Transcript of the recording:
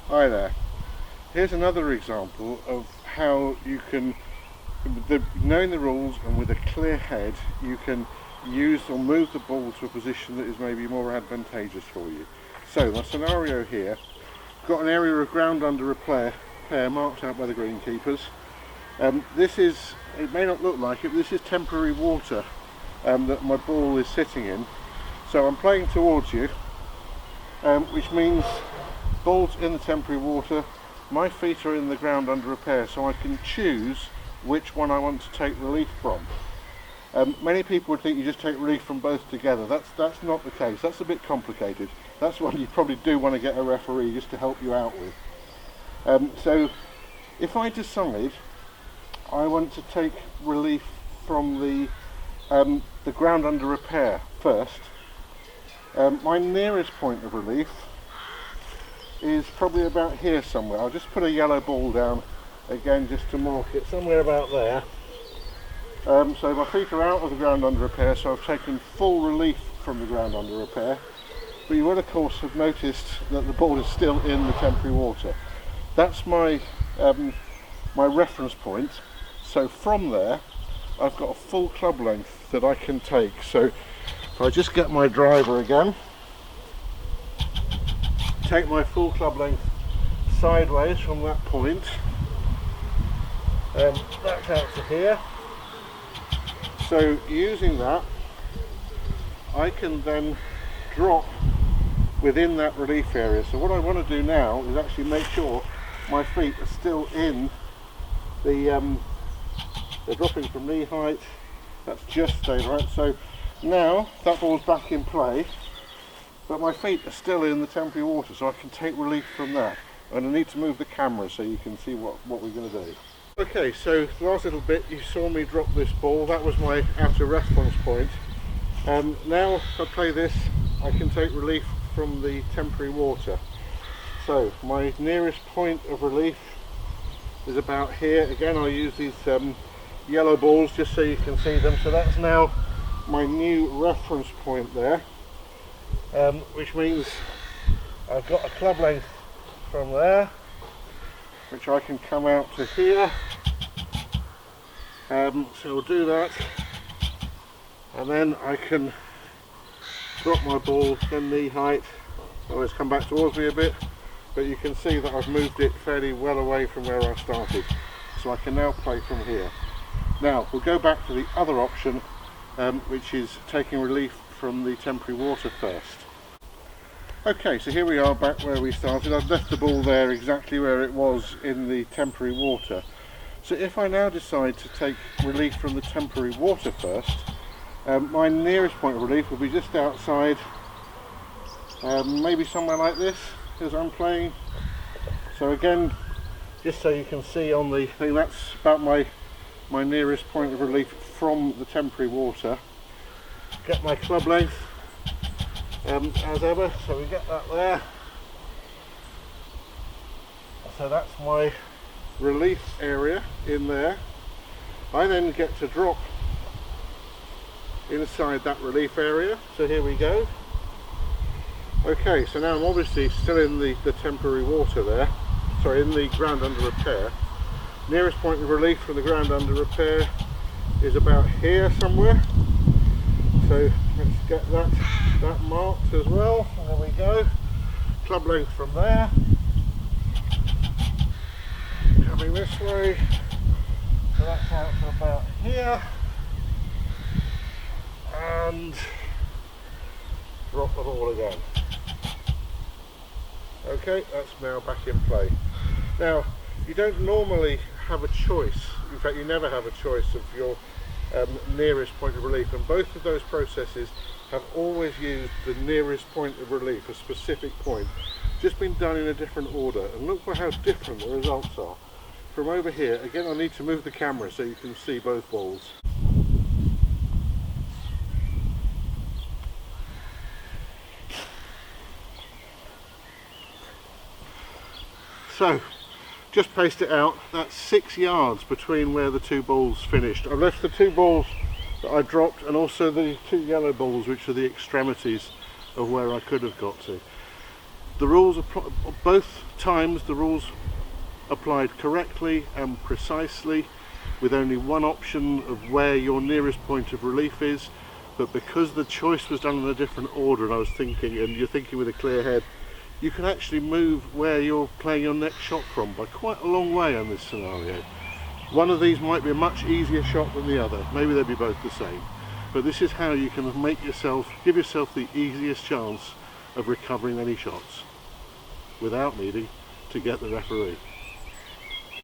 Hi there. Here's another example of how you can, knowing the rules and with a clear head, you can use or move the ball to a position that is maybe more advantageous for you. So my scenario here, got an area of ground under repair marked out by the greenkeepers. This is, it may not look like it, but this is temporary water that my ball is sitting in. So I'm playing towards you, which means ball's in the temporary water, my feet are in the ground under repair, so I can choose which one I want to take relief from. Many people would think you just take relief from both together. That's not the case. That's a bit complicated. That's one you probably do want to get a referee just to help you out with. So if I decide I want to take relief from the ground under repair first, my nearest point of relief is probably about here somewhere. I'll just put a yellow ball down again just to mark it, somewhere about there. So my feet are out of the ground under repair, so I've taken full relief from the ground under repair. But you will of course have noticed that the ball is still in the temporary water. That's my my reference point. So from there I've got a full club length that I can take. So if I just get my driver again, take my full club length sideways from that point, back out to here. So using that, I can then drop within that relief area. So what I want to do now is actually make sure my feet are still in they're dropping from knee height. That's just stayed right. So now that ball's back in play, but my feet are still in the temporary water, so I can take relief from that. And I need to move the camera so you can see what we're going to do. Okay, so the last little bit, you saw me drop this ball. That was my outer reference point. Now if I play this, I can take relief from the temporary water. So my nearest point of relief is about here. Again, I'll use these yellow balls just so you can see them. So that's now my new reference point there, which means I've got a club length from there, which I can come out to here. So we'll do that, and then I can drop my ball then knee height. Always come back towards me a bit, but you can see that I've moved it fairly well away from where I started, so I can now play from here. Now we'll go back to the other option, which is taking relief from the temporary water first. Okay, so here we are back where we started. I've left the ball there exactly where it was in the temporary water. So if I now decide to take relief from the temporary water first, my nearest point of relief will be just outside, maybe somewhere like this as I'm playing. So again, just so you can see on the thing, that's about my nearest point of relief from the temporary water. Get my club length as ever, so we get that there. So that's my relief area in there. I then get to drop inside that relief area, so here we go. Okay, so now I'm obviously still in the temporary water there, sorry, in the ground under repair. Nearest point of relief from the ground under repair is about here somewhere. So let's get that marked as well. There we go. Club length from there. Coming this way. So that's out to about here. And drop the ball again. Okay, that's now back in play. Now, you don't normally have a choice. In fact, you never have a choice of your nearest point of relief, and both of those processes have always used the nearest point of relief, a specific point, just been done in a different order. And look for how different the results are. From over here, again I need to move the camera so you can see both balls. So, just paced it out, that's 6 yards between where the two balls finished. I've left the two balls that I dropped and also the two yellow balls, which are the extremities of where I could have got to. The rules both times the rules applied correctly and precisely, with only one option of where your nearest point of relief is, but because the choice was done in a different order, and I was thinking, and you're thinking with a clear head, you can actually move where you're playing your next shot from by quite a long way on this scenario. One of these might be a much easier shot than the other, maybe they'd be both the same, but this is how you can give yourself the easiest chance of recovering any shots without needing to get the referee.